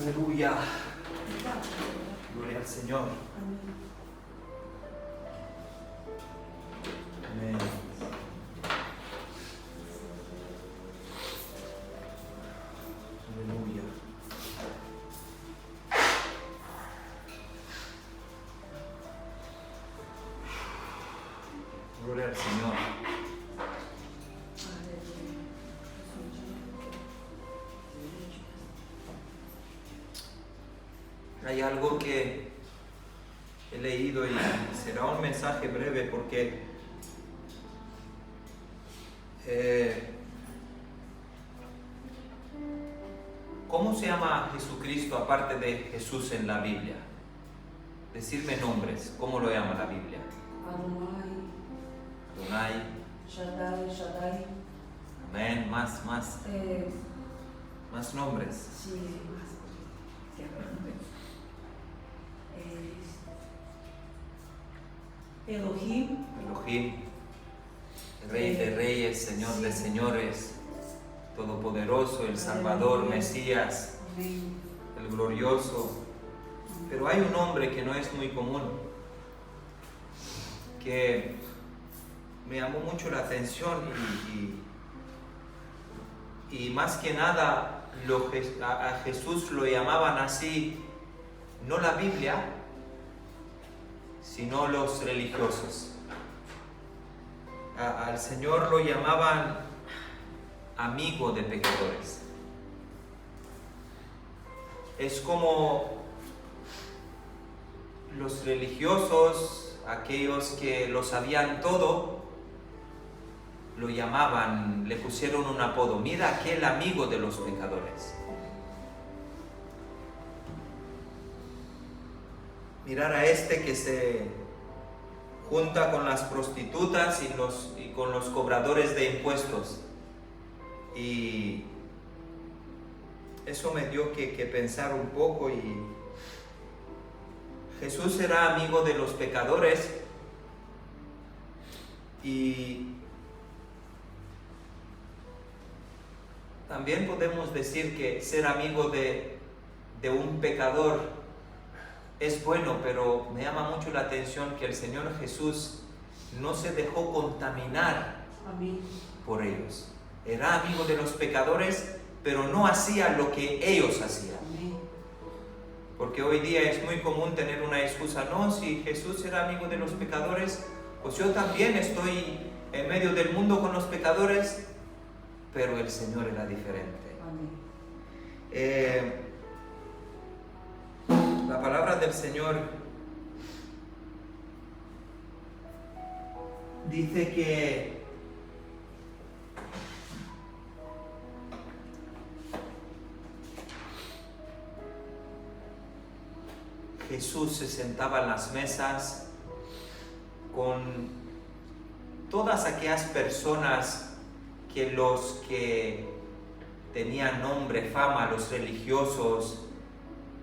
Aleluya. Gloria al Señor. Amén. Aleluya. Gloria al Señor. Hay algo que he leído y será un mensaje breve porque ¿cómo se llama a Jesucristo aparte de Jesús en la Biblia? Decirme nombres, ¿cómo lo llama la Biblia? Adonai. Shaddai. Amén, más nombres. Sí, más. Elohim, Rey de reyes, Señor de señores, Todopoderoso, el Salvador, Mesías, el glorioso. Pero hay un nombre que no es muy común, que me llamó mucho la atención y más que nada a Jesús lo llamaban así, no la Biblia, sino los religiosos. Al Señor lo llamaban amigo de pecadores. Es como los religiosos, aquellos que lo sabían todo, lo llamaban, le pusieron un apodo. Mira aquel amigo de los pecadores. Mirar a este que se junta con las prostitutas y con los cobradores de impuestos. Y eso me dio que pensar un poco. Y Jesús era amigo de los pecadores y también podemos decir que ser amigo de un pecador es bueno, pero me llama mucho la atención que el Señor Jesús no se dejó contaminar por ellos. Era amigo de los pecadores, pero no hacía lo que ellos hacían. Porque hoy día es muy común tener una excusa. No, si Jesús era amigo de los pecadores, pues yo también estoy en medio del mundo con los pecadores, pero el Señor era diferente. La palabra del Señor dice que Jesús se sentaba en las mesas con todas aquellas personas que los que tenían nombre, fama, los religiosos,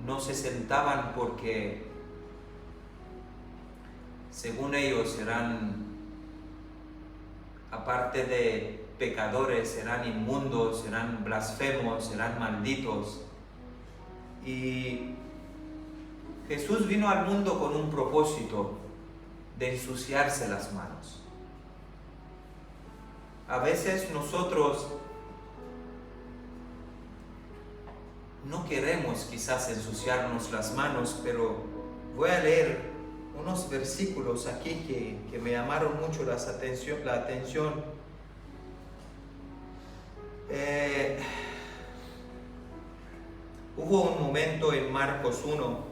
no se sentaban porque según ellos eran, aparte de pecadores, eran inmundos, eran blasfemos, eran malditos. Y Jesús vino al mundo con un propósito de ensuciarse las manos. A veces nosotros no queremos quizás ensuciarnos las manos, pero voy a leer unos versículos aquí que me llamaron mucho la atención. Hubo un momento en Marcos 1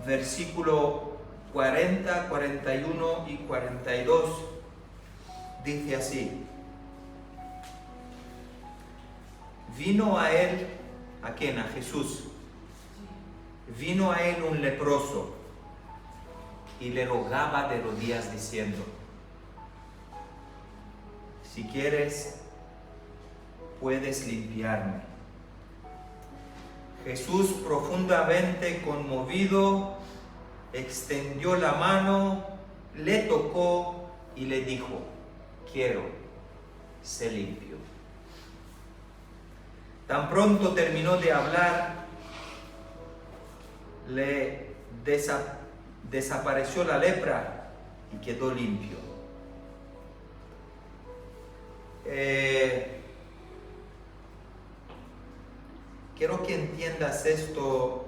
versículo 40, 41 y 42 dice así: vino a él, ¿a quién? A Jesús. Vino a él un leproso y le rogaba de rodillas diciendo: si quieres, puedes limpiarme. Jesús, profundamente conmovido, extendió la mano, le tocó y le dijo: quiero, sé limpio. Tan pronto terminó de hablar, le desapareció la lepra y quedó limpio. Quiero que entiendas esto,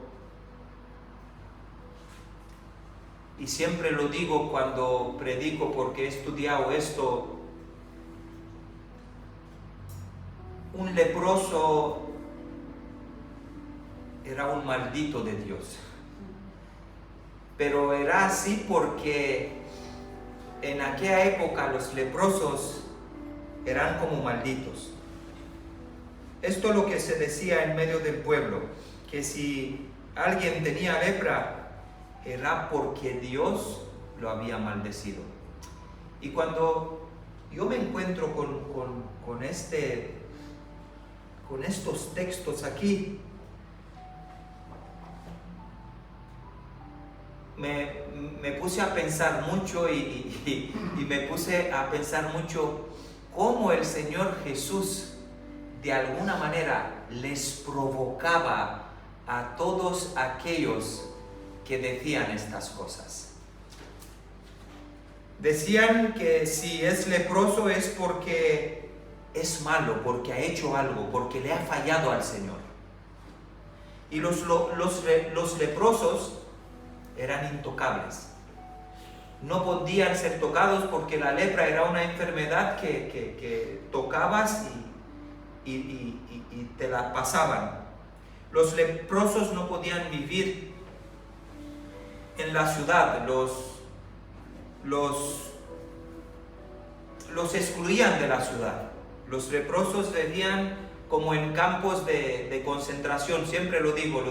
y siempre lo digo cuando predico porque he estudiado esto. Un leproso era un maldito de Dios, pero era así porque en aquella época los leprosos eran como malditos. Esto es lo que se decía en medio del pueblo, que si alguien tenía lepra era porque Dios lo había maldecido. Y cuando yo me encuentro con estos textos aquí, me puse a pensar mucho y me puse a pensar mucho cómo el Señor Jesús de alguna manera les provocaba a todos aquellos que decían estas cosas. Decían que si es leproso es porque es malo, porque ha hecho algo, porque le ha fallado al Señor. Y los leprosos eran intocables. No podían ser tocados porque la lepra era una enfermedad que tocabas y te la pasaban. Los leprosos no podían vivir en la ciudad, los excluían de la ciudad. Los leprosos vivían como en campos de concentración. Siempre lo digo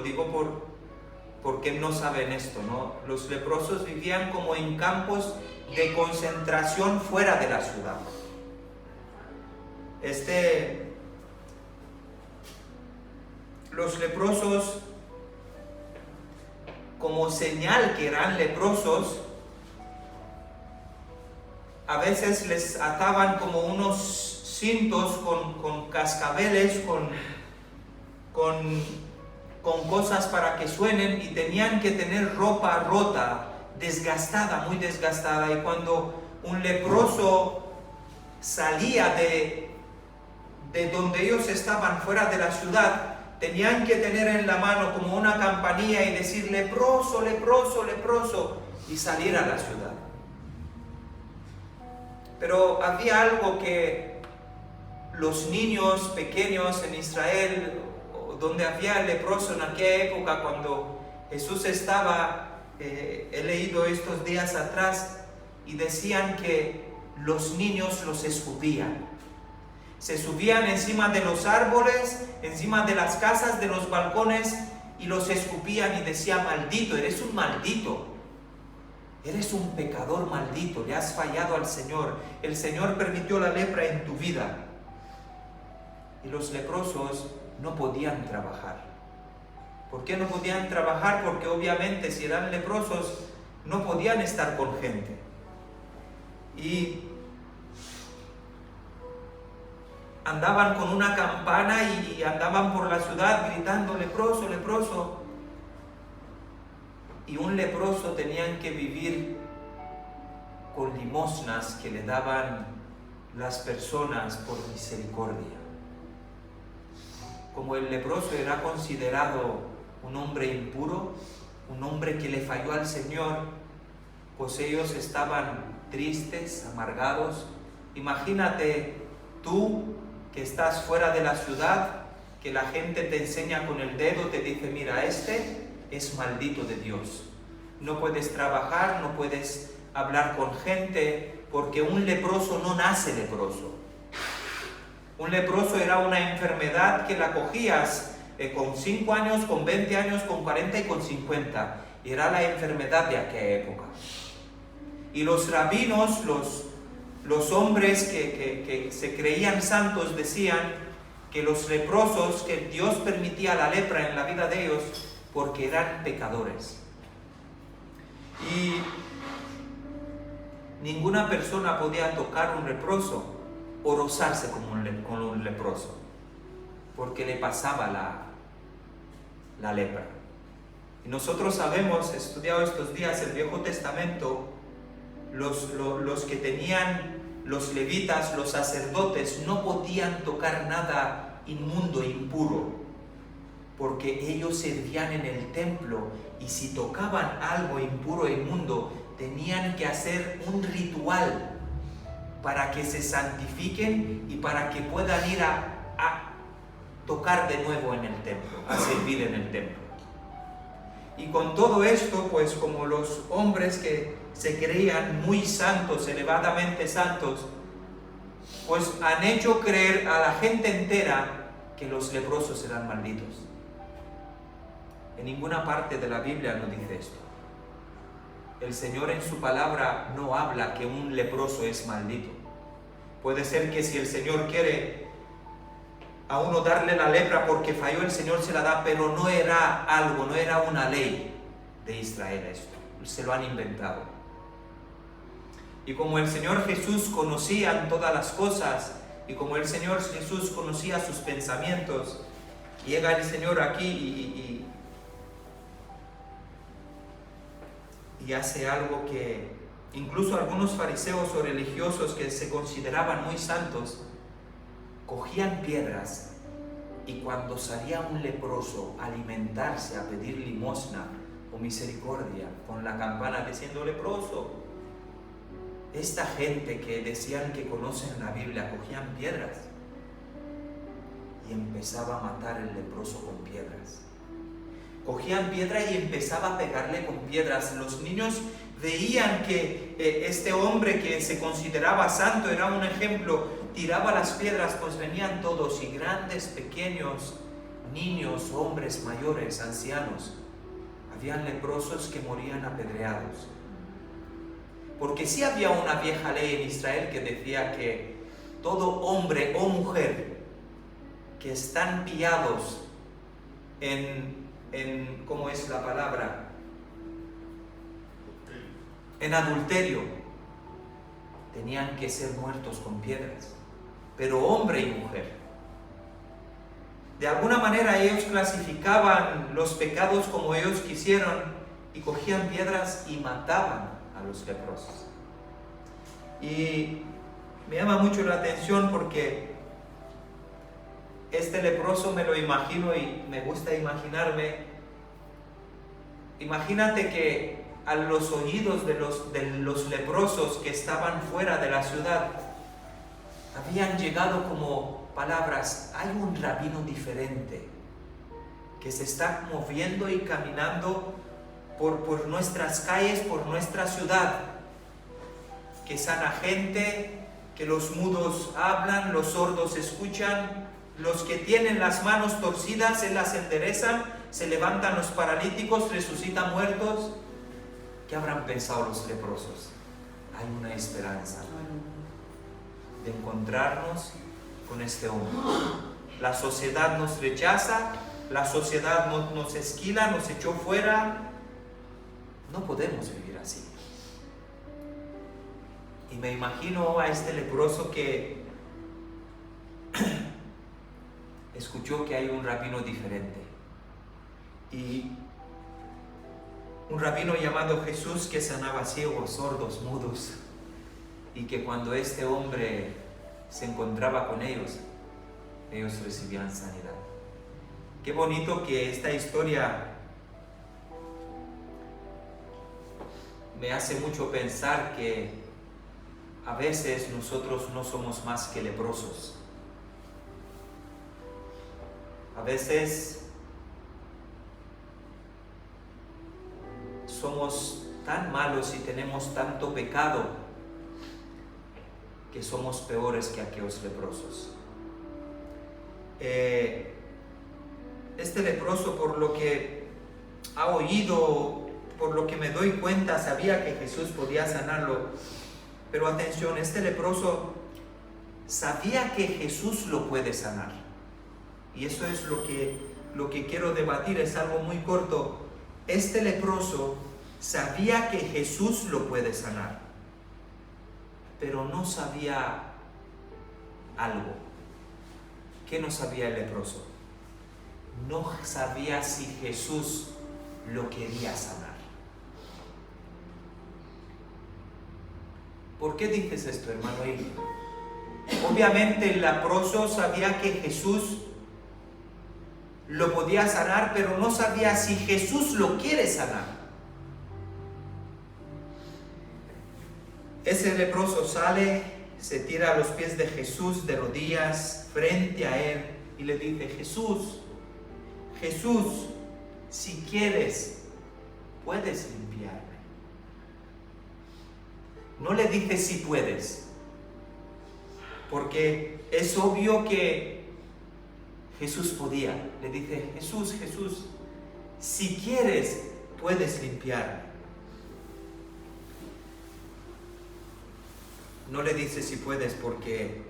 porque no saben esto, ¿no? Los leprosos vivían como en campos de concentración fuera de la ciudad. Los leprosos, como señal que eran leprosos, a veces les ataban como unos cintos con cascabeles, con cosas para que suenen, y tenían que tener ropa rota, desgastada, muy desgastada. Y cuando un leproso salía de donde ellos estaban, fuera de la ciudad, tenían que tener en la mano como una campanilla y decir: leproso, leproso, leproso, y salir a la ciudad. Pero había algo que los niños pequeños en Israel, donde había leproso en aquella época, cuando Jesús estaba, he leído estos días atrás, y decían que los niños los escupían. Se subían encima de los árboles, encima de las casas, de los balcones, y los escupían y decían: maldito, eres un maldito. Eres un pecador maldito, le has fallado al Señor. El Señor permitió la lepra en tu vida. Y los leprosos no podían trabajar. ¿Por qué no podían trabajar? Porque obviamente si eran leprosos no podían estar con gente. Y andaban con una campana y andaban por la ciudad gritando: leproso, leproso. Y un leproso tenían que vivir con limosnas que le daban las personas por misericordia. Como el leproso era considerado un hombre impuro, un hombre que le falló al Señor, pues ellos estaban tristes, amargados. Imagínate tú que estás fuera de la ciudad, que la gente te enseña con el dedo, te dice: mira, este es maldito de Dios. No puedes trabajar, no puedes hablar con gente, porque un leproso no nace leproso. Un leproso era una enfermedad que la cogías con 5 años, con 20 años, con 40 y con 50. Era la enfermedad de aquella época. Y los rabinos, los hombres que se creían santos, decían que los leprosos, que Dios permitía la lepra en la vida de ellos porque eran pecadores. Y ninguna persona podía tocar un leproso o rozarse con un leproso, porque le pasaba la lepra. Y nosotros sabemos, he estudiado estos días el Viejo Testamento, los que tenían, los levitas, los sacerdotes, no podían tocar nada inmundo, impuro, porque ellos servían en el templo, y si tocaban algo impuro e inmundo, tenían que hacer un ritual para que se santifiquen y para que puedan ir a tocar de nuevo en el templo, a servir en el templo. Y con todo esto, pues como los hombres que se creían muy santos, elevadamente santos, pues han hecho creer a la gente entera que los leprosos eran malditos. En ninguna parte de la Biblia no dice esto. El Señor en su palabra no habla que un leproso es maldito. Puede ser que si el Señor quiere a uno darle la lepra porque falló, el Señor se la da, pero no era algo, no era una ley de Israel esto. Se lo han inventado. Y como el Señor Jesús conocía todas las cosas, y como el Señor Jesús conocía sus pensamientos, llega el Señor aquí y hace algo que incluso algunos fariseos o religiosos que se consideraban muy santos cogían piedras, y cuando salía un leproso a alimentarse, a pedir limosna o misericordia con la campana diciendo leproso, esta gente que decían que conocen la Biblia cogían piedras y empezaba a matar el leproso con piedras. Cogían piedra y empezaba a pegarle con piedras. Los niños veían que este hombre que se consideraba santo era un ejemplo, tiraba las piedras, pues venían todos, y grandes, pequeños, niños, hombres, mayores, ancianos. Habían leprosos que morían apedreados. Porque sí había una vieja ley en Israel que decía que todo hombre o mujer que están pillados ¿cómo es la palabra? En adulterio, tenían que ser muertos con piedras, pero hombre y mujer. De alguna manera ellos clasificaban los pecados como ellos quisieron y cogían piedras y mataban a los leprosos. Y me llama mucho la atención porque este leproso me lo imagino y me gusta imaginarme. Imagínate que a los oídos de los leprosos que estaban fuera de la ciudad habían llegado como palabras: hay un rabino diferente que se está moviendo y caminando por nuestras calles, por nuestra ciudad, que sana gente, que los mudos hablan, los sordos escuchan, los que tienen las manos torcidas, Él las enderezan, se levantan los paralíticos, resucitan muertos. ¿Qué habrán pensado los leprosos? Hay una esperanza de encontrarnos con este hombre. La sociedad nos rechaza, la sociedad nos esquila, nos echó fuera. No podemos vivir así. Y me imagino a este leproso que escuchó que hay un rabino diferente. Y un rabino llamado Jesús que sanaba ciegos, sordos, mudos. Y que cuando este hombre se encontraba con ellos, ellos recibían sanidad. Qué bonito que esta historia me hace mucho pensar que a veces nosotros no somos más que leprosos. A veces somos tan malos y tenemos tanto pecado que somos peores que aquellos leprosos. Este leproso, por lo que ha oído, por lo que me doy cuenta, sabía que Jesús podía sanarlo. Pero atención, este leproso sabía que Jesús lo puede sanar. y eso es lo que quiero debatir, es algo muy corto. Este leproso sabía que Jesús lo puede sanar, pero no sabía algo. ¿Qué no sabía el leproso? No sabía si Jesús lo quería sanar. ¿Por qué dices esto, hermano? Obviamente el leproso sabía que Jesús lo podía sanar, pero no sabía si Jesús lo quiere sanar. Ese leproso sale, se tira a los pies de Jesús de rodillas frente a él y le dice: Jesús, si quieres, puedes limpiarme. No le dice si puedes, porque es obvio que Jesús podía. Le dice: Jesús, si quieres, puedes limpiarme. No le dice si puedes porque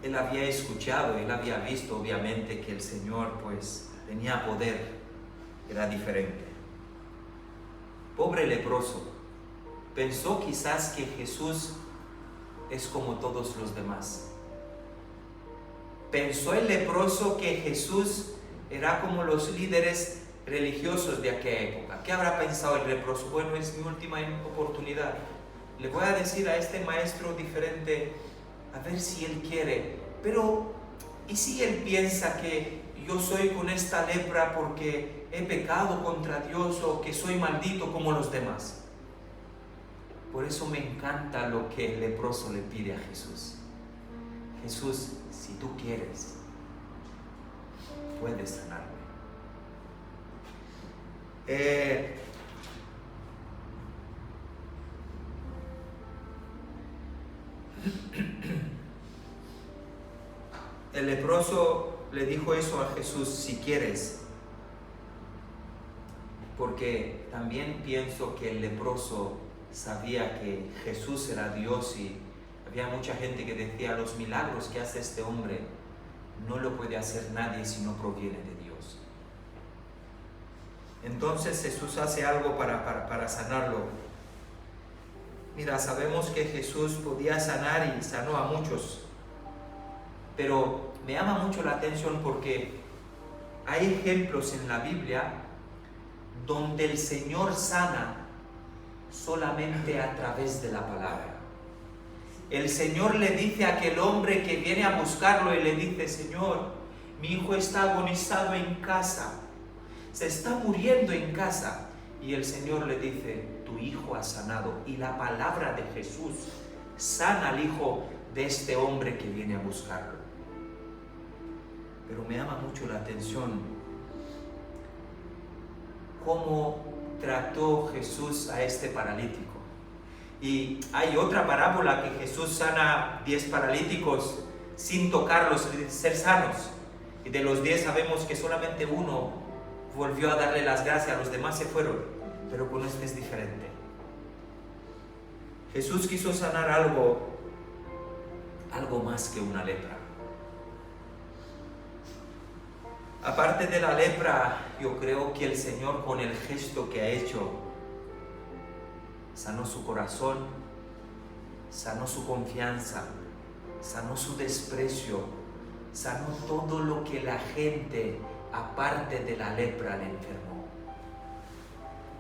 él había escuchado, él había visto obviamente que el Señor pues tenía poder, era diferente. Pobre leproso, pensó quizás que Jesús es como todos los demás. Pensó el leproso que Jesús era como los líderes religiosos de aquella época. ¿Qué habrá pensado el leproso? Bueno, es mi última oportunidad. Le voy a decir a este maestro diferente, a ver si él quiere. Pero, ¿y si él piensa que yo soy con esta lepra porque he pecado contra Dios o que soy maldito como los demás? Por eso me encanta lo que el leproso le pide a Jesús. Jesús, si tú quieres, puedes sanarme. El leproso le dijo eso a Jesús: si quieres, porque también pienso que el leproso sabía que Jesús era Dios y había mucha gente que decía: los milagros que hace este hombre no lo puede hacer nadie si no proviene de Dios. Entonces Jesús hace algo para sanarlo. Mira, sabemos que Jesús podía sanar y sanó a muchos, pero me llama mucho la atención porque hay ejemplos en la Biblia donde el Señor sana solamente a través de la palabra. El Señor le dice a aquel hombre que viene a buscarlo y le dice: Señor, mi hijo está agonizado en casa, se está muriendo en casa. Y el Señor le dice: tu hijo ha sanado. Y la palabra de Jesús sana al hijo de este hombre que viene a buscarlo. Pero me llama mucho la atención cómo trató Jesús a este paralítico. Y hay otra parábola que Jesús sana 10 paralíticos sin tocarlos, sin ser sanos. Y de los 10 sabemos que solamente uno volvió a darle las gracias, los demás se fueron. Pero con este es diferente. Jesús quiso sanar algo más que una lepra. Aparte de la lepra, yo creo que el Señor, con el gesto que ha hecho, sanó su corazón, sanó su confianza, sanó su desprecio, sanó todo lo que la gente, aparte de la lepra, le enfermó.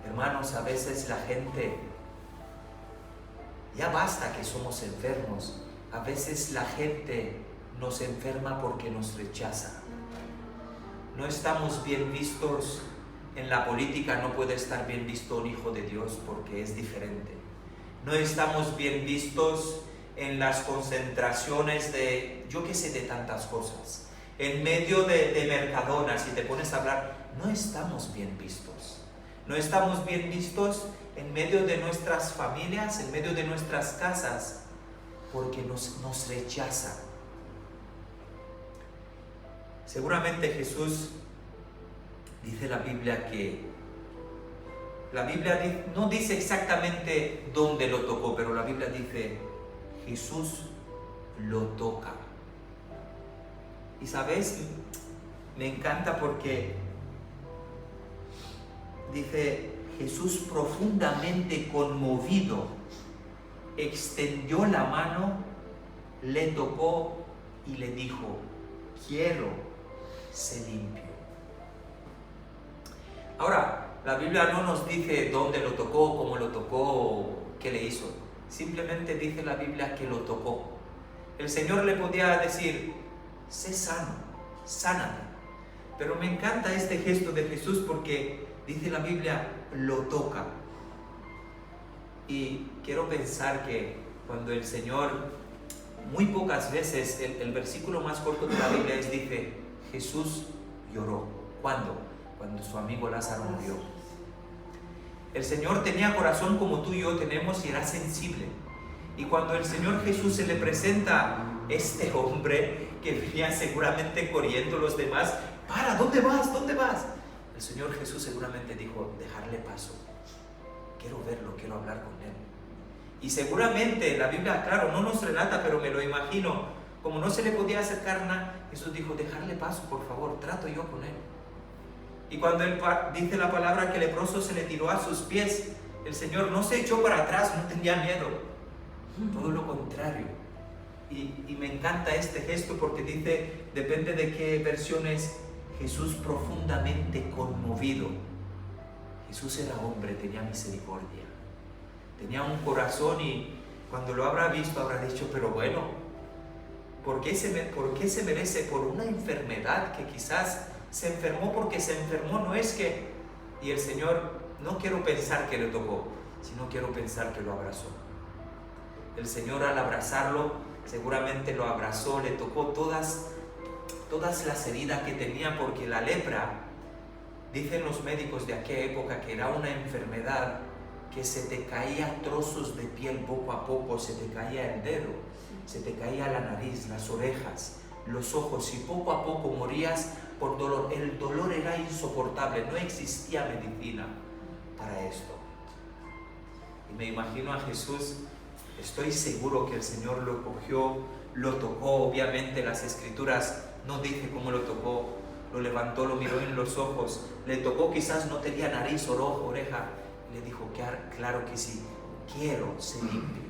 Hermanos, a veces la gente, ya basta que somos enfermos, a veces la gente nos enferma porque nos rechaza. No estamos bien vistos en la política, no puede estar bien visto un hijo de Dios porque es diferente. No estamos bien vistos en las concentraciones de, yo qué sé, de tantas cosas. En medio de Mercadona, si te pones a hablar, no estamos bien vistos. No estamos bien vistos en medio de nuestras familias, en medio de nuestras casas, porque nos rechazan. Seguramente Jesús, dice la Biblia que, la Biblia no dice exactamente dónde lo tocó, pero la Biblia dice, Jesús lo toca. Y sabes, me encanta porque dice, Jesús profundamente conmovido, extendió la mano, le tocó y le dijo, quiero ser limpio. Ahora, la Biblia no nos dice dónde lo tocó, cómo lo tocó, qué le hizo. Simplemente dice la Biblia que lo tocó. El Señor le podía decir, sé sano, sánate. Pero me encanta este gesto de Jesús porque dice la Biblia, lo toca. Y quiero pensar que cuando el Señor, muy pocas veces, el versículo más corto de la Biblia dice, Jesús lloró. ¿Cuándo? Cuando su amigo Lázaro murió. El Señor tenía corazón como tú y yo tenemos y era sensible. Y cuando el Señor Jesús se le presenta este hombre que venía seguramente corriendo los demás, para, ¿dónde vas? ¿Dónde vas? El Señor Jesús seguramente dijo, dejarle paso. Quiero verlo, quiero hablar con él. Y seguramente la Biblia, claro, no nos relata, pero me lo imagino, como no se le podía acercar nada, Jesús dijo, dejarle paso, por favor, trato yo con él. Y cuando él dice la palabra que el leproso se le tiró a sus pies, el Señor no se echó para atrás, no tenía miedo. Todo lo contrario. Y me encanta este gesto porque dice, depende de qué versión es, Jesús profundamente conmovido. Jesús era hombre, tenía misericordia. Tenía un corazón y cuando lo habrá visto habrá dicho, pero bueno, ¿por qué se merece? Por una enfermedad que quizás se enfermó porque se enfermó, no es que... Y el Señor, no quiero pensar que le tocó, sino quiero pensar que lo abrazó. El Señor al abrazarlo, seguramente lo abrazó, le tocó todas las heridas que tenía, porque la lepra, dicen los médicos de aquella época que era una enfermedad que se te caía trozos de piel poco a poco, se te caía el dedo, se te caía la nariz, las orejas, los ojos y poco a poco morías por dolor. El dolor era insoportable, no existía medicina para esto. Y me imagino a Jesús, estoy seguro que el Señor lo cogió, lo tocó, obviamente las Escrituras no dice cómo lo tocó, lo levantó, lo miró en los ojos, le tocó, quizás no tenía nariz, oreja, y le dijo, claro que sí, quiero ser limpio.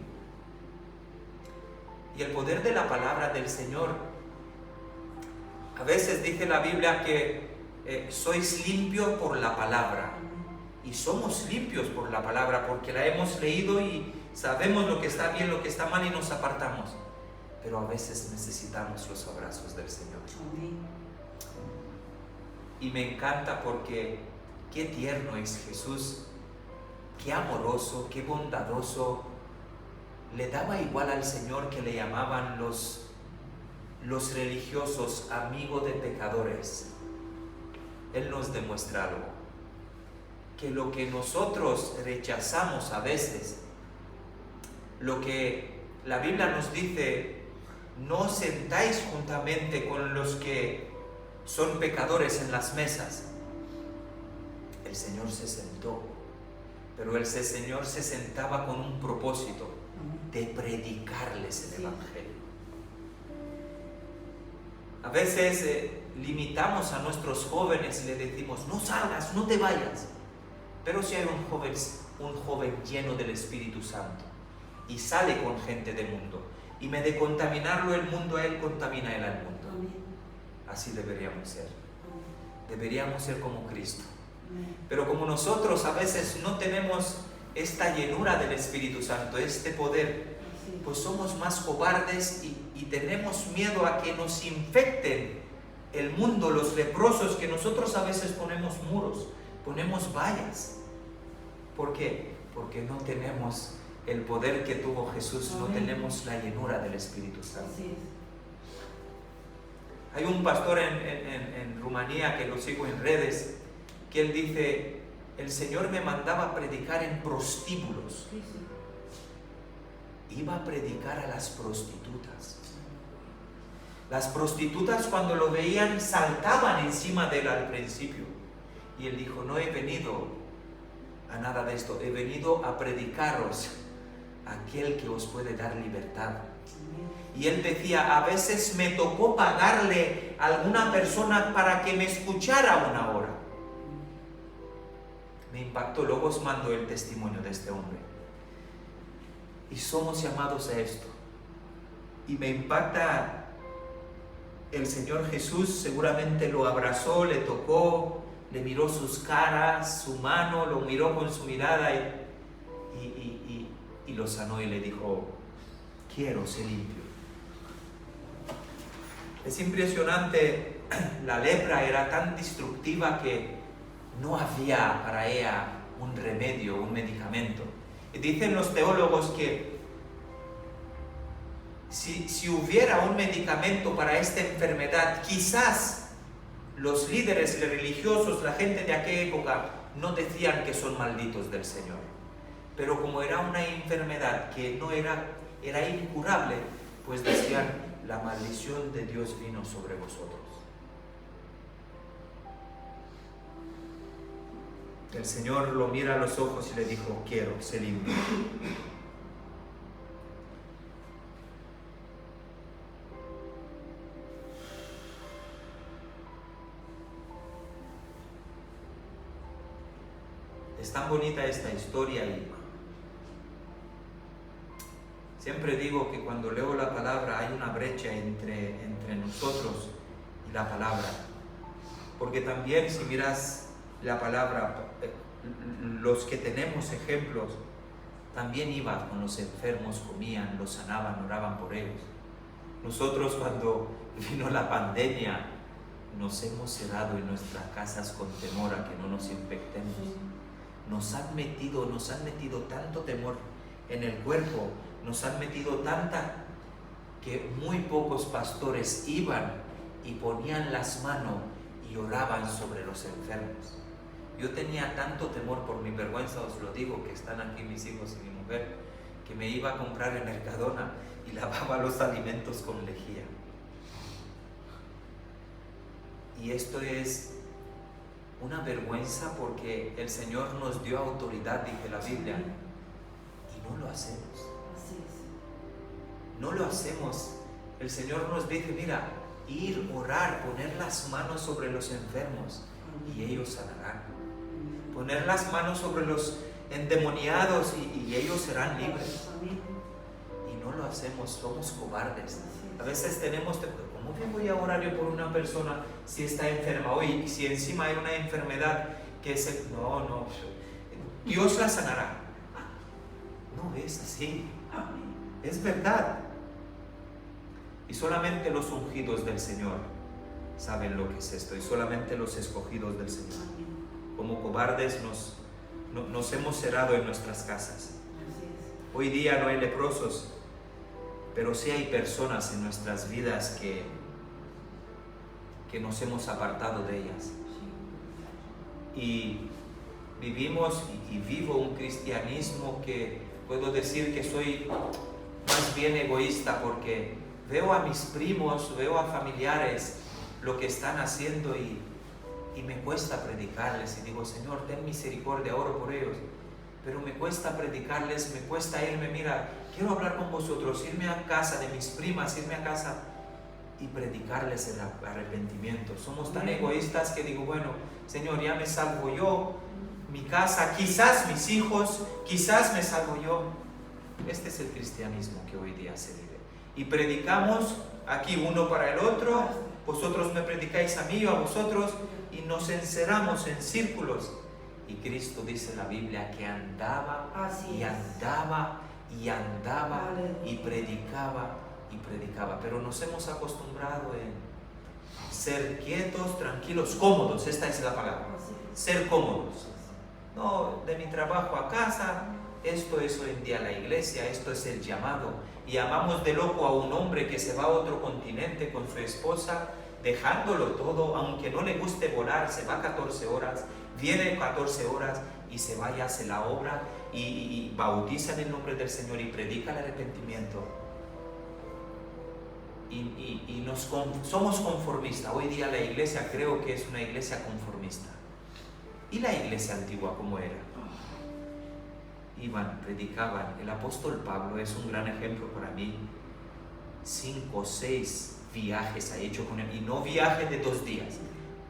Y el poder de la palabra del Señor, a veces dice la Biblia que sois limpios por la palabra, y somos limpios por la palabra porque la hemos leído y sabemos lo que está bien, lo que está mal y nos apartamos, pero a veces necesitamos los abrazos del Señor. Y me encanta porque qué tierno es Jesús, qué amoroso, qué bondadoso. Le daba igual al Señor que le llamaban los religiosos amigo de pecadores. Él nos demuestra algo, que lo que nosotros rechazamos a veces, lo que la Biblia nos dice, no os sentáis juntamente con los que son pecadores en las mesas. El Señor se sentó, pero el Señor se sentaba con un propósito, de predicarles el Evangelio. A veces limitamos a nuestros jóvenes y le decimos, no salgas, no te vayas. Pero si hay un joven lleno del Espíritu Santo y sale con gente del mundo, y me de contaminarlo el mundo a él, contamina él al mundo. Así deberíamos ser. Deberíamos ser como Cristo. Pero como nosotros a veces no tenemos esta llenura del Espíritu Santo, este poder, pues somos más cobardes y tenemos miedo a que nos infecten el mundo, los leprosos, que nosotros a veces ponemos muros, ponemos vallas. ¿Por qué? Porque no tenemos el poder que tuvo Jesús, no tenemos la llenura del Espíritu Santo. Hay un pastor en Rumanía que lo sigo en redes, que él dice, el Señor me mandaba a predicar en prostíbulos. Iba a predicar a las prostitutas. Las prostitutas cuando lo veían saltaban encima de él al principio. Y él dijo, no he venido a nada de esto, he venido a predicaros a aquel que os puede dar libertad Y él decía, a veces me tocó pagarle a alguna persona para que me escuchara una hora. Me impactó, luego os mando el testimonio de este hombre. Y somos llamados a esto. Y me impacta, el Señor Jesús seguramente lo abrazó, le tocó, le miró sus caras, su mano, lo miró con su mirada y lo sanó y le dijo, quiero ser limpio. Es impresionante, la lepra era tan destructiva que no había para ella un remedio, un medicamento. Y dicen los teólogos que si hubiera un medicamento para esta enfermedad, quizás los líderes religiosos, la gente de aquella época, no decían que son malditos del Señor. Pero como era una enfermedad que no era incurable, pues decían, la maldición de Dios vino sobre vosotros. El Señor lo mira a los ojos y le dijo, quiero ser limpio. Es tan bonita esta historia y siempre digo que cuando leo la palabra hay una brecha entre nosotros y la palabra. Porque también si miras la palabra, los que tenemos ejemplos, también iban con los enfermos, comían, los sanaban, oraban por ellos. Nosotros cuando vino la pandemia nos hemos cerrado en nuestras casas con temor a que no nos infectemos. Nos han metido tanto temor en el cuerpo, nos han metido tanta que muy pocos pastores iban y ponían las manos y oraban sobre los enfermos. Yo tenía tanto temor, por mi vergüenza os lo digo, que están aquí mis hijos y mi mujer, que me iba a comprar en Mercadona y lavaba los alimentos con lejía. Y esto es una vergüenza porque el Señor nos dio autoridad, dice la Biblia, y no lo hacemos. No lo hacemos. El Señor nos dice, mira, ir, orar, poner las manos sobre los enfermos y ellos sanarán. Poner las manos sobre los endemoniados y ellos serán libres. Y no lo hacemos, somos cobardes. A veces tenemos, ¿cómo que voy a orar yo por una persona si está enferma? Oye, si encima hay una enfermedad que es... No, Dios la sanará. No es así. Es verdad. Y solamente los ungidos del Señor saben lo que es esto. Y solamente los escogidos del Señor. Como cobardes nos hemos cerrado en nuestras casas. Hoy día no hay leprosos, pero sí hay personas en nuestras vidas que nos hemos apartado de ellas. Y vivimos y vivo un cristianismo que puedo decir que soy más bien egoísta porque veo a mis primos, veo a familiares lo que están haciendo y me cuesta predicarles y digo, Señor, ten misericordia, oro por ellos. Pero me cuesta predicarles, me cuesta irme, mira, quiero hablar con vosotros, irme a casa de mis primas, irme a casa y predicarles el arrepentimiento. Somos tan egoístas que digo, bueno, Señor, ya me salvo yo, mi casa, quizás mis hijos, quizás me salvo yo. Este es el cristianismo que hoy día se vive. Y predicamos aquí uno para el otro, vosotros me predicáis a mí o a vosotros, y nos encerramos en círculos. Y Cristo dice en la Biblia que andaba y andaba y andaba y predicaba y predicaba. Pero nos hemos acostumbrado en ser quietos, tranquilos, cómodos. Esta es la palabra. Ser cómodos. No, de mi trabajo a casa, esto es hoy en día la iglesia, esto es el llamado. Y amamos de loco a un hombre que se va a otro continente con su esposa, dejándolo todo, aunque no le guste volar, se va 14 horas, viene 14 horas y se va y hace la obra y bautiza en el nombre del Señor y predica el arrepentimiento. Y somos conformistas. Hoy día la iglesia creo que es una iglesia conformista. ¿Y la iglesia antigua cómo era? Iban, predicaban. El apóstol Pablo es un gran ejemplo para mí. 5 o 6 viajes ha hecho con él, y no viajes de 2 días,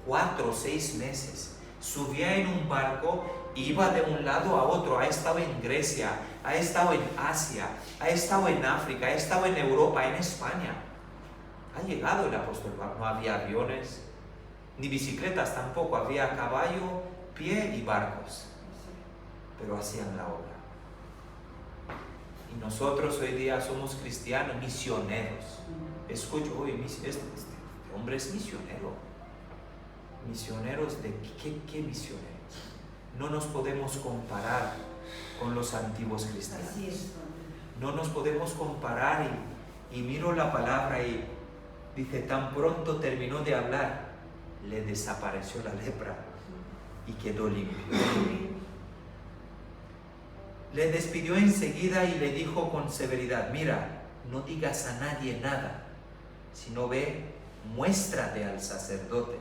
4 o 6 meses. Subía en un barco, iba de un lado a otro, ha estado en Grecia, ha estado en Asia, ha estado en África, ha estado en Europa, en España. Ha llegado el apóstol Pablo, no había aviones, ni bicicletas tampoco, había caballo, pie y barcos, pero hacían la obra. Y nosotros hoy día somos cristianos misioneros. Escucho, oye, este hombre es misionero. ¿Misioneros de qué misioneros? No nos podemos comparar con los antiguos cristianos. Así es. No nos podemos comparar, y miro la palabra y dice, tan pronto terminó de hablar, le desapareció la lepra y quedó limpio. Le despidió enseguida y le dijo con severidad, mira, no digas a nadie nada, sino ve, muéstrate al sacerdote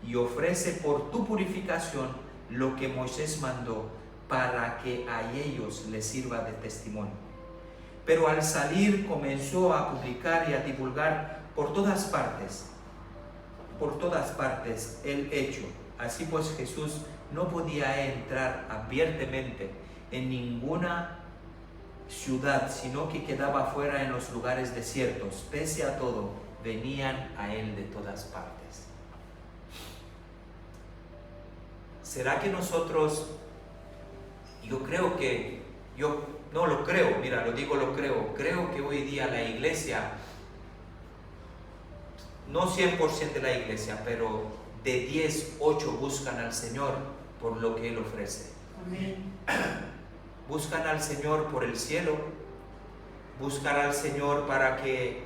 y ofrece por tu purificación lo que Moisés mandó, para que a ellos les sirva de testimonio. Pero al salir comenzó a publicar y a divulgar por todas partes el hecho. Así pues Jesús no podía entrar abiertamente en ninguna ciudad, sino que quedaba fuera en los lugares desiertos. Pese a todo, venían a él de todas partes. ¿Será que nosotros, creo que hoy día la iglesia, no 100% de la iglesia, pero de 10, 8 buscan al Señor por lo que Él ofrece? Amén. Buscan al Señor por el cielo, buscan al Señor para que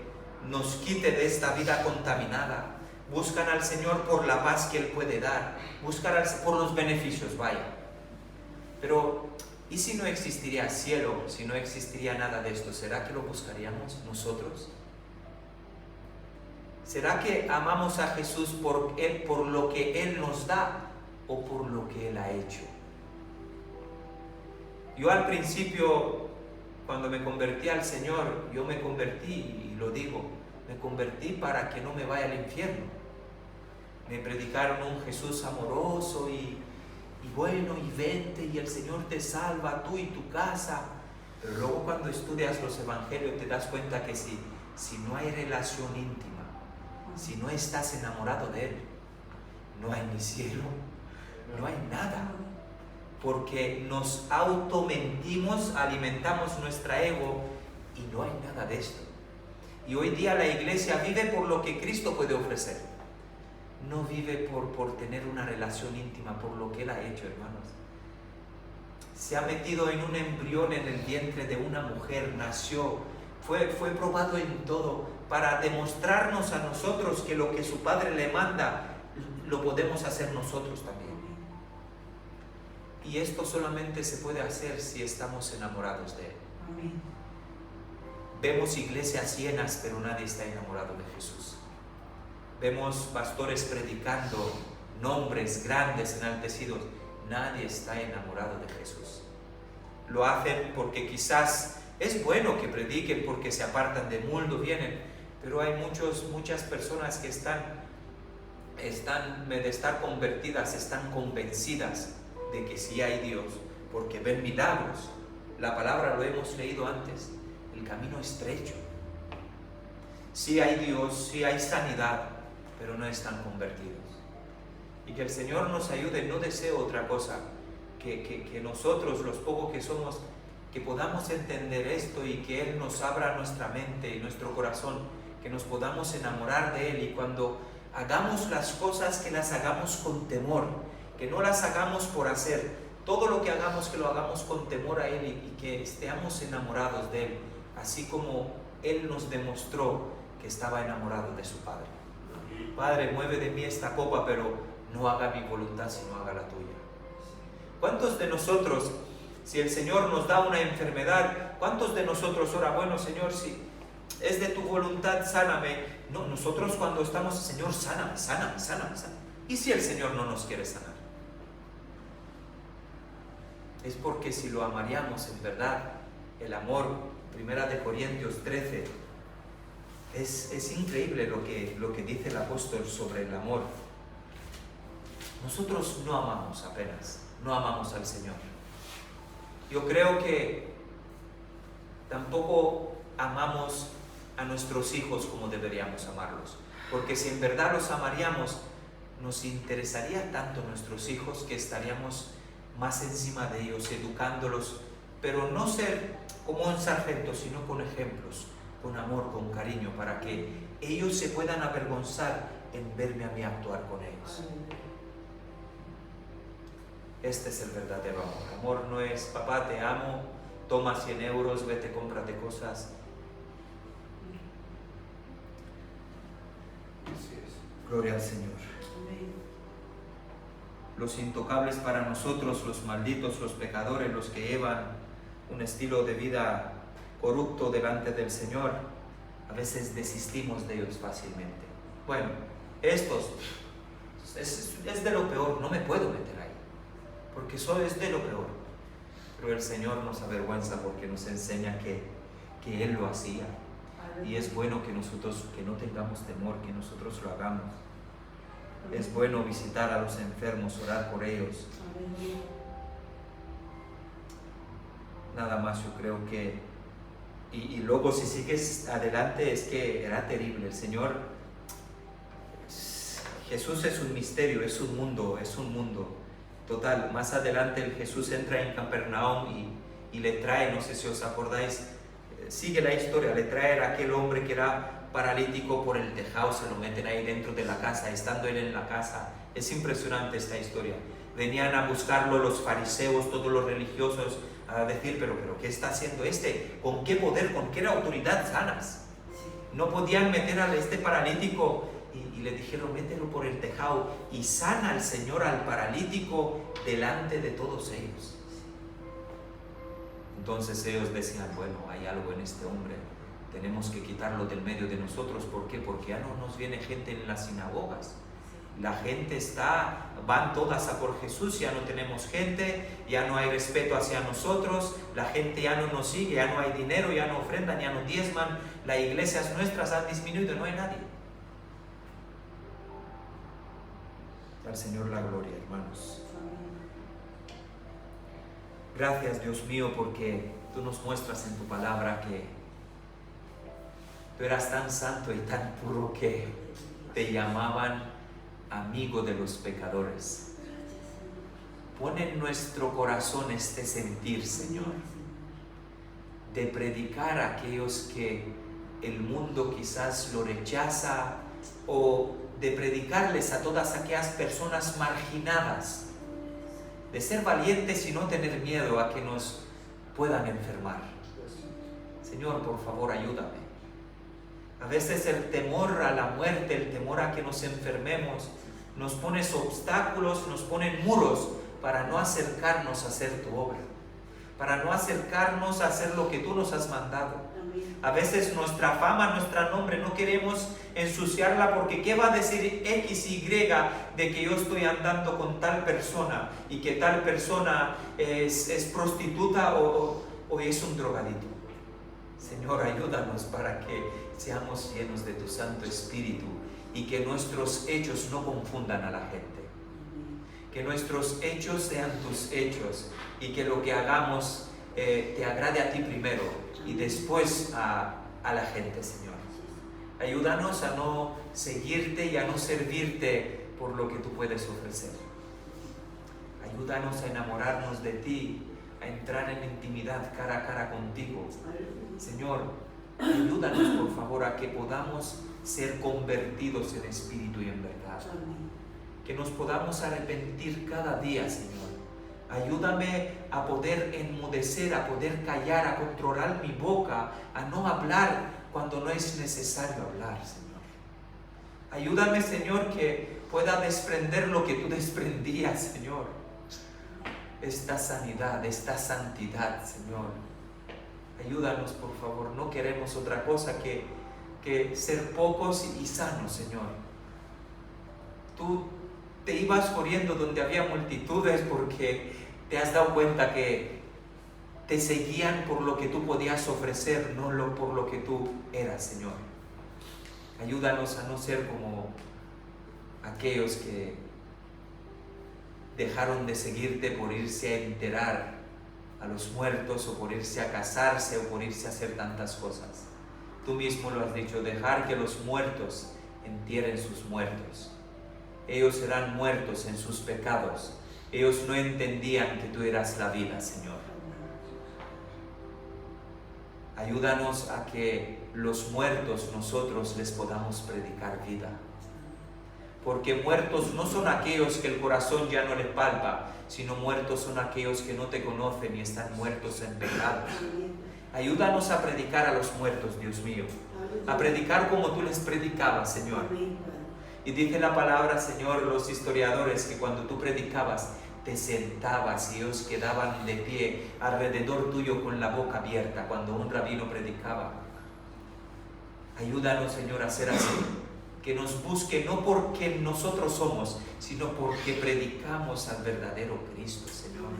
nos quite de esta vida contaminada, buscan al Señor por la paz que Él puede dar, buscan por los beneficios, vaya. Pero, ¿y si no existiría cielo, si no existiría nada de esto? ¿Será que lo buscaríamos nosotros? ¿Será que amamos a Jesús por lo que Él nos da o por lo que Él ha hecho? Yo al principio, cuando me convertí al Señor, yo me convertí, y lo digo, me convertí para que no me vaya al infierno. Me predicaron un Jesús amoroso y bueno, y vente, y el Señor te salva, tú y tu casa. Pero luego cuando estudias los evangelios te das cuenta que si no hay relación íntima, si no estás enamorado de Él, no hay ni cielo, no hay nada. Porque nos automentimos, alimentamos nuestra ego y no hay nada de esto. Y hoy día la iglesia vive por lo que Cristo puede ofrecer. No vive por tener una relación íntima, por lo que Él ha hecho, hermanos. Se ha metido en un embrión en el vientre de una mujer, nació, fue probado en todo para demostrarnos a nosotros que lo que su Padre le manda lo podemos hacer nosotros también. Y esto solamente se puede hacer si estamos enamorados de Él. Amén. Vemos iglesias llenas, pero nadie está enamorado de Jesús. Vemos pastores predicando, nombres grandes, enaltecidos. Nadie está enamorado de Jesús. Lo hacen porque quizás es bueno que prediquen, porque se apartan del mundo, vienen. Pero hay muchas personas que están de estar convertidas, están convencidas de que sí hay Dios, porque ven milagros. La palabra lo hemos leído antes, el camino estrecho. Sí hay Dios, sí hay sanidad, pero no están convertidos. Y que el Señor nos ayude. No deseo otra cosa que nosotros, los pocos que somos, que podamos entender esto y que Él nos abra nuestra mente y nuestro corazón, que nos podamos enamorar de Él, y cuando hagamos las cosas, que las hagamos con temor, que no las hagamos por hacer. Todo lo que hagamos, que lo hagamos con temor a Él, y que estemos enamorados de Él, así como Él nos demostró que estaba enamorado de su Padre. Padre, mueve de mí esta copa, pero no haga mi voluntad, sino haga la tuya. ¿Cuántos de nosotros, si el Señor nos da una enfermedad, cuántos de nosotros ora, bueno Señor, si es de tu voluntad, sáname? No, nosotros cuando estamos, Señor, sáname, sáname, sáname, sáname. ¿Y si el Señor no nos quiere sanar? Es porque si lo amaríamos en verdad, el amor, 1 Corintios 13, Es increíble lo que dice el apóstol sobre el amor. Nosotros no amamos apenas, no amamos al Señor. Yo creo que tampoco amamos a nuestros hijos como deberíamos amarlos. Porque si en verdad los amaríamos, nos interesaría tanto nuestros hijos que estaríamos más encima de ellos, educándolos, pero no ser como un sargento, sino con ejemplos, con amor, con cariño, para que ellos se puedan avergonzar en verme a mí actuar con ellos. Este es el verdadero amor. Amor no es, papá, te amo, toma 100 euros, vete, cómprate cosas. Gloria al Señor. Los intocables para nosotros, los malditos, los pecadores, los que llevan un estilo de vida corrupto delante del Señor, a veces desistimos de ellos fácilmente. Bueno, estos es de lo peor, no me puedo meter ahí, porque eso es de lo peor. Pero el Señor nos avergüenza porque nos enseña que Él lo hacía. Y es bueno que nosotros, que no tengamos temor, que nosotros lo hagamos. Es bueno visitar a los enfermos, orar por ellos. Nada más yo creo que... Y luego si sigues adelante es que era terrible. El Señor... Jesús es un misterio, es un mundo. Total, más adelante el Jesús entra en Capernaum y le trae, no sé si os acordáis, sigue la historia, le trae a aquel hombre que era paralítico por el tejado, se lo meten ahí dentro de la casa, estando él en la casa. Es impresionante esta historia. Venían a buscarlo los fariseos, todos los religiosos, a decir, pero ¿qué está haciendo este? ¿Con qué poder, con qué autoridad sanas? No podían meter a este paralítico y le dijeron, mételo por el tejado, y sana al Señor al paralítico delante de todos ellos. Entonces ellos decían, bueno, hay algo en este hombre, tenemos que quitarlo del medio de nosotros. ¿Por qué? Porque ya no nos viene gente en las sinagogas. La gente van todas a por Jesús, ya no tenemos gente, ya no hay respeto hacia nosotros, la gente ya no nos sigue, ya no hay dinero, ya no ofrendan, ya no diezman, las iglesias nuestras han disminuido, no hay nadie. Al Señor la gloria, hermanos. Gracias, Dios mío, porque tú nos muestras en tu palabra que tú eras tan santo y tan puro que te llamaban amigo de los pecadores. Pon en nuestro corazón este sentir, Señor, de predicar a aquellos que el mundo quizás lo rechaza, o de predicarles a todas aquellas personas marginadas, de ser valientes y no tener miedo a que nos puedan enfermar. Señor, por favor, ayúdame. A veces el temor a la muerte, el temor a que nos enfermemos, nos pone obstáculos, nos ponen muros para no acercarnos a hacer tu obra, para no acercarnos a hacer lo que tú nos has mandado. A veces nuestra fama, nuestro nombre, no queremos ensuciarla porque ¿qué va a decir X, Y de que yo estoy andando con tal persona y que tal persona es prostituta o es un drogadito? Señor, ayúdanos para que seamos llenos de tu Santo Espíritu y que nuestros hechos no confundan a la gente. Que nuestros hechos sean tus hechos y que lo que hagamos te agrade a ti primero y después a la gente, Señor. Ayúdanos a no seguirte y a no servirte por lo que tú puedes ofrecer. Ayúdanos a enamorarnos de ti, a entrar en intimidad cara a cara contigo. Señor, ayúdanos por favor a que podamos ser convertidos en espíritu y en verdad. Que nos podamos arrepentir cada día, Señor. Ayúdame a poder enmudecer, a poder callar, a controlar mi boca, a no hablar cuando no es necesario hablar, Señor. Ayúdame, Señor, que pueda desprender lo que tú desprendías, Señor. Esta sanidad, esta santidad, Señor. Ayúdanos, por favor. No queremos otra cosa que ser pocos y sanos, Señor. Tú te ibas corriendo donde había multitudes porque te has dado cuenta que te seguían por lo que tú podías ofrecer, no por lo que tú eras, Señor. Ayúdanos a no ser como aquellos que dejaron de seguirte por irse a enterrar a los muertos, o por irse a casarse, o por irse a hacer tantas cosas. Tú mismo lo has dicho, dejar que los muertos entierren sus muertos. Ellos serán muertos en sus pecados. Ellos no entendían que tú eras la vida, Señor. Ayúdanos a que los muertos nosotros les podamos predicar vida. Porque muertos no son aquellos que el corazón ya no les palpa, sino muertos son aquellos que no te conocen y están muertos en pecados. Ayúdanos a predicar a los muertos, Dios mío. A predicar como tú les predicabas, Señor. Y dice la palabra, Señor, los historiadores, que cuando tú predicabas, te sentabas y ellos quedaban de pie alrededor tuyo con la boca abierta cuando un rabino predicaba. Ayúdanos, Señor, a ser así. Que nos busque no porque nosotros somos, sino porque predicamos al verdadero Cristo, Señor.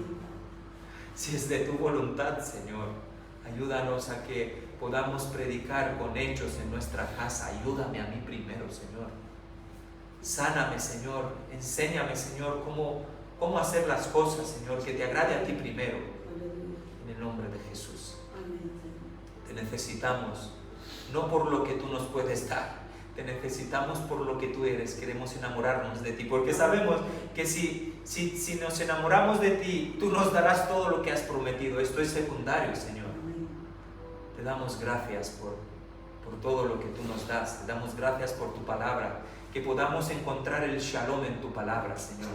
Si es de tu voluntad, Señor, ayúdanos a que podamos predicar con hechos en nuestra casa. Ayúdame a mí primero, Señor. Sáname, Señor. Enséñame, Señor, cómo hacer las cosas, Señor, que te agrade a ti primero. En el nombre de Jesús. Te necesitamos, no por lo que tú nos puedes dar. Te necesitamos por lo que tú eres. Queremos enamorarnos de ti, porque sabemos que si nos enamoramos de ti, tú nos darás todo lo que has prometido. Esto es secundario, Señor. Te damos gracias por todo lo que tú nos das. Te damos gracias por tu palabra. Que podamos encontrar el shalom en tu palabra, Señor.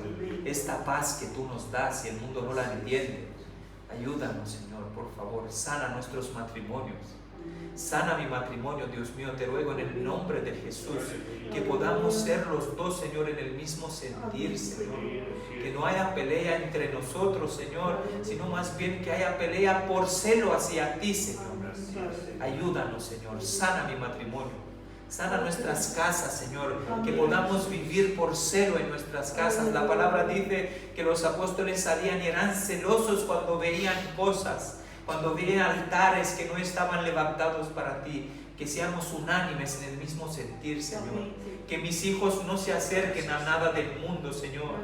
Esta paz que tú nos das y el mundo no la entiende. Ayúdanos, Señor, por favor. Sana nuestros matrimonios. Sana mi matrimonio, Dios mío, te ruego en el nombre de Jesús, que podamos ser los dos, Señor, en el mismo sentir, Señor. Que no haya pelea entre nosotros, Señor, sino más bien que haya pelea por celo hacia ti, Señor. Ayúdanos, Señor, sana mi matrimonio. Sana nuestras casas, Señor, que podamos vivir por celo en nuestras casas. La palabra dice que los apóstoles salían y eran celosos cuando veían cosas. Cuando vean altares que no estaban levantados para ti, que seamos unánimes en el mismo sentir, Señor. Que mis hijos no se acerquen a nada del mundo, Señor.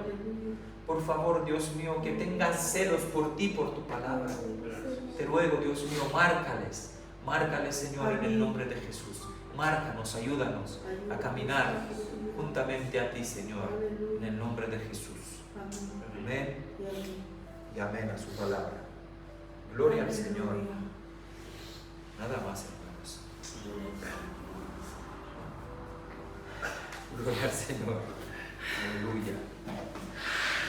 Por favor, Dios mío, que tengan celos por ti, por tu palabra. Te ruego, Dios mío, márcales, Señor, en el nombre de Jesús. Márcanos, ayúdanos a caminar juntamente a ti, Señor, en el nombre de Jesús. Amén y amén a su palabra. Gloria al Señor. Nada más, hermanos. Gloria al Señor.